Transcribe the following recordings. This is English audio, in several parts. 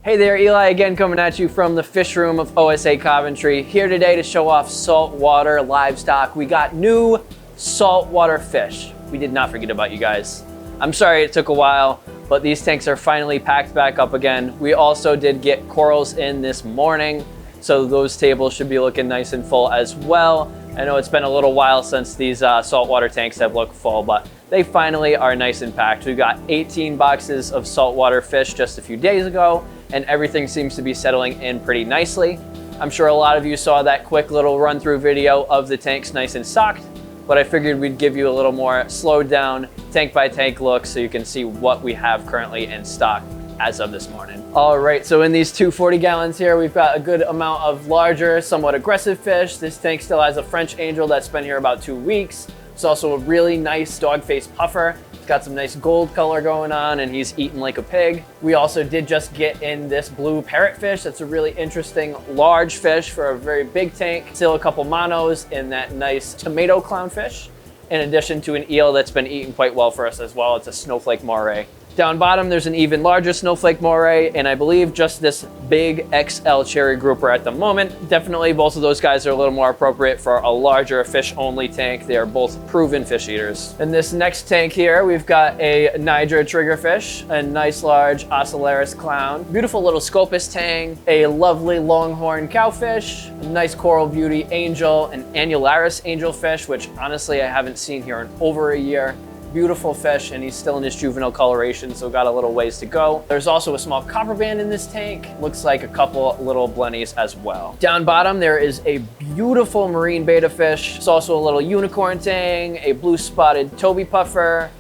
Hey there, Eli again coming at you from the fish room of OSA Coventry. Here today to show off saltwater livestock. We got new saltwater fish. We did not forget about you guys. I'm sorry it took a while, but these tanks are finally packed back up again. We also did get corals in this morning, so those tables should be looking nice and full as well. I know it's been a little while since these saltwater tanks have looked full, but they finally are nice and packed. We got 18 boxes of saltwater fish just a few days ago, and everything seems to be settling in pretty nicely. I'm sure a lot of you saw that quick little run through video of the tanks nice and stocked, but I figured we'd give you a little more slowed down tank by tank look so you can see what we have currently in stock as of this morning. All right, so in these 240 gallons here, we've got a good amount of larger, somewhat aggressive fish. This tank still has a French angel that's been here about 2 weeks. It's also a really nice dog-faced puffer. It's got some nice gold color going on and he's eating like a pig. We also did just get in this blue parrotfish. That's a really interesting large fish for a very big tank. Still a couple monos in that nice tomato clownfish, in addition to an eel that's been eating quite well for us as well. It's a snowflake moray. Down bottom, there's an even larger snowflake moray, and I believe just this big XL cherry grouper at the moment. Definitely both of those guys are a little more appropriate for a larger fish-only tank. They are both proven fish eaters. In this next tank here, we've got a Niger triggerfish, a nice large Ocellaris clown, beautiful little Scopus tang, a lovely longhorn cowfish, a nice coral beauty angel, an annularis angelfish, which honestly I haven't seen here in over a year. Beautiful fish, and he's still in his juvenile coloration, so got a little ways to go. There's also a small copper band in this tank. Looks like a couple little blennies as well. Down bottom, there is a beautiful marine betta fish. It's also a little unicorn tang, a blue spotted Toby puffer,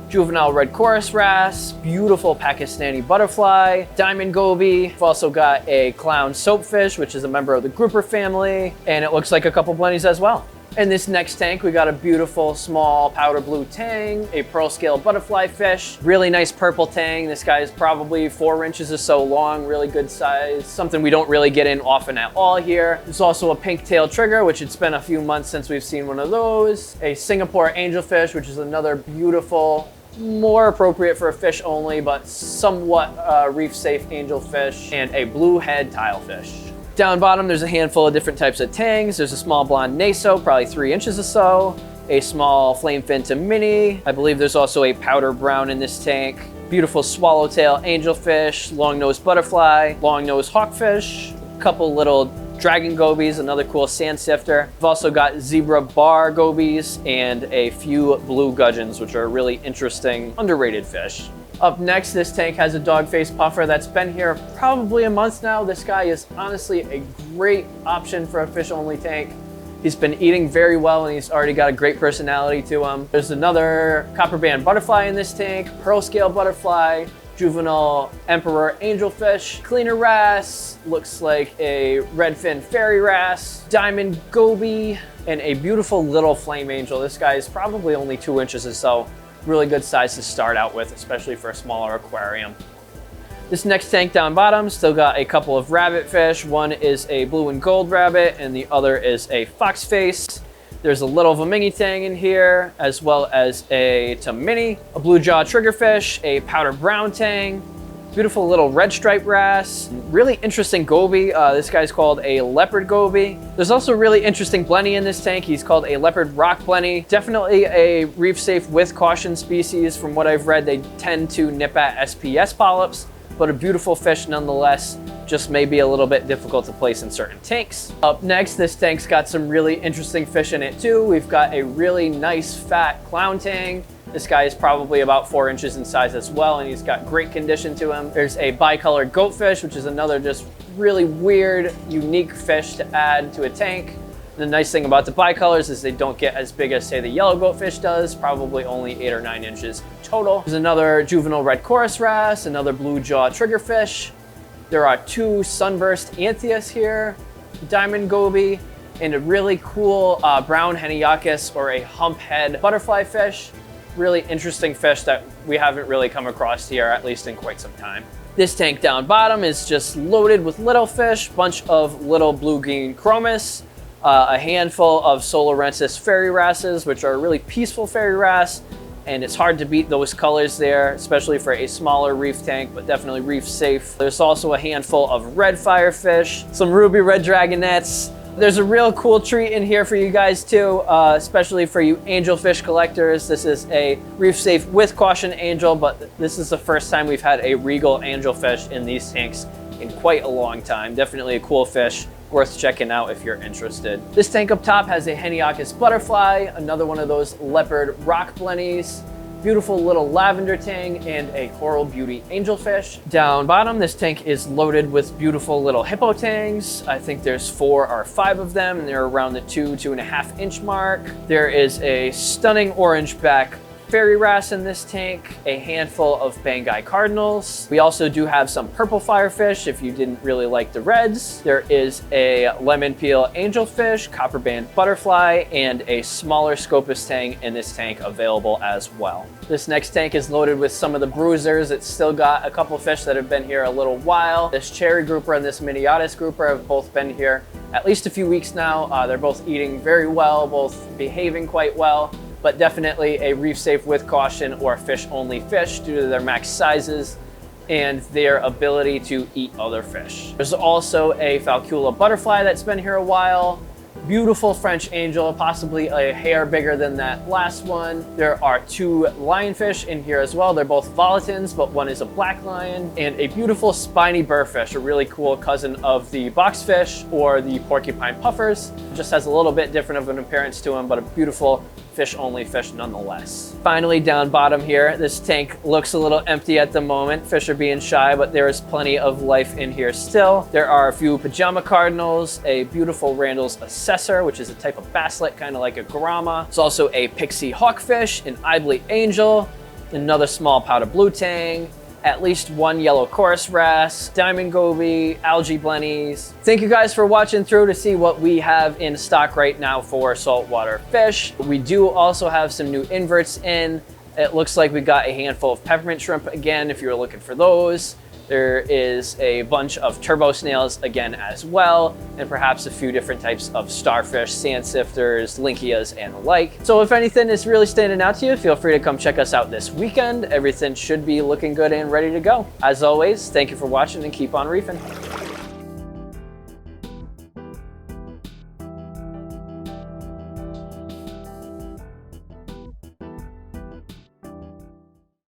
juvenile red chorus wrasse, beautiful Pakistani butterfly, diamond goby. We've also got a clown soapfish, which is a member of the grouper family, and it looks like a couple blennies as well. In this next tank, we got a beautiful small powder blue tang, a pearl scale butterfly fish, really nice purple tang. This guy is probably 4 inches or so long, really good size, something we don't really get in often at all here. There's also a pink tail trigger, which it's been a few months since we've seen one of those. A Singapore angelfish, which is another beautiful, more appropriate for a fish only, but somewhat reef safe angelfish, and a blue head tilefish. Down bottom, there's a handful of different types of tangs. There's a small blonde naso, probably 3 inches or so, a small flame fin to mini. I believe there's also a powder brown in this tank. Beautiful swallowtail angelfish, long-nosed butterfly, long-nosed hawkfish, a couple little dragon gobies, another cool sand sifter. We've also got zebra bar gobies and a few blue gudgeons, which are a really interesting, underrated fish. Up next, this tank has a dog-faced puffer that's been here probably a month now. This guy is honestly a great option for a fish-only tank. He's been eating very well and he's already got a great personality to him. There's another copper band butterfly in this tank, pearl scale butterfly, juvenile emperor angelfish, cleaner wrasse, looks like a redfin fairy wrasse, diamond goby, and a beautiful little flame angel. This guy is probably only 2 inches or so. Really good size to start out with, especially for a smaller aquarium. This next tank down bottom still got a couple of rabbit fish. One is a blue and gold rabbit and the other is a fox face. There's a little Vamingi tang in here, as well as a Tamini, a blue jaw triggerfish, a powder brown tang, beautiful little red stripe wrasse, really interesting goby. This guy's called a leopard goby. There's also a really interesting blenny in this tank. He's called a leopard rock blenny. Definitely a reef safe with caution species. From what I've read, they tend to nip at SPS polyps, but a beautiful fish nonetheless. Just may be a little bit difficult to place in certain tanks. Up next, this tank's got some really interesting fish in it too. We've got a really nice fat clown tang. This guy is probably about 4 inches in size as well, and he's got great condition to him. There's a bicolored goatfish, which is another just really weird, unique fish to add to a tank. The nice thing about the bicolors is they don't get as big as, say, the yellow goatfish does, probably only 8 or 9 inches total. There's another juvenile red chorus wrasse, another blue jaw triggerfish. There are 2 sunburst anthias here, diamond goby, and a really cool brown heniacus or a humphead butterfly fish. Really interesting fish that we haven't really come across here, at least in quite some time. This tank down bottom is just loaded with little fish, bunch of little blue-green chromis, a handful of Solorensis fairy wrasses, which are a really peaceful fairy wrasse, and it's hard to beat those colors there, especially for a smaller reef tank, but definitely reef safe. There's also a handful of red firefish, some ruby red dragonets. There's a real cool treat in here for you guys too, especially for you angelfish collectors. This is a reef safe with caution angel, but this is the first time we've had a regal angelfish in these tanks in quite a long time. Definitely a cool fish, worth checking out if you're interested. This tank up top has a Heniacus butterfly, another one of those leopard rock blennies, beautiful little lavender tang, and a coral beauty angelfish. Down bottom, this tank is loaded with beautiful little hippo tangs. I think there's 4 or 5 of them, and they're around the 2.5 inch mark. There is a stunning orange back fairy wrasse in this tank, a handful of Bangai cardinals. We also do have some purple firefish if you didn't really like the reds. There is a lemon peel angelfish, copper band butterfly, and a smaller Scopus tang in this tank available as well. This next tank is loaded with some of the bruisers. It's still got a couple fish that have been here a little while. This cherry grouper and this miniatus grouper have both been here at least a few weeks now. They're both eating very well, both behaving quite well, but definitely a reef safe with caution or fish only fish due to their max sizes and their ability to eat other fish. There's also a Falcula butterfly that's been here a while. Beautiful French angel, possibly a hair bigger than that last one. There are 2 lionfish in here as well. They're both volitins, but one is a black lion, and a beautiful spiny burrfish, a really cool cousin of the boxfish or the porcupine puffers. Just has a little bit different of an appearance to them, but a beautiful fish only fish nonetheless. Finally, down bottom here, this tank looks a little empty at the moment. Fish are being shy, but there is plenty of life in here still. There are a few pajama cardinals, a beautiful Randall's assessor, which is a type of basslet, kind of like a grama. There's also a pixie hawkfish, an Ibley angel, another small powder blue tang, at least 1 yellow chorus wrasse, diamond goby, algae blennies. Thank you guys for watching through to see what we have in stock right now for saltwater fish. We do also have some new inverts in. It looks like we got a handful of peppermint shrimp again if you're looking for those. There is a bunch of turbo snails again as well, and perhaps a few different types of starfish, sand sifters, linkias, and the like. So if anything is really standing out to you, feel free to come check us out this weekend. Everything should be looking good and ready to go. As always, thank you for watching and keep on reefing.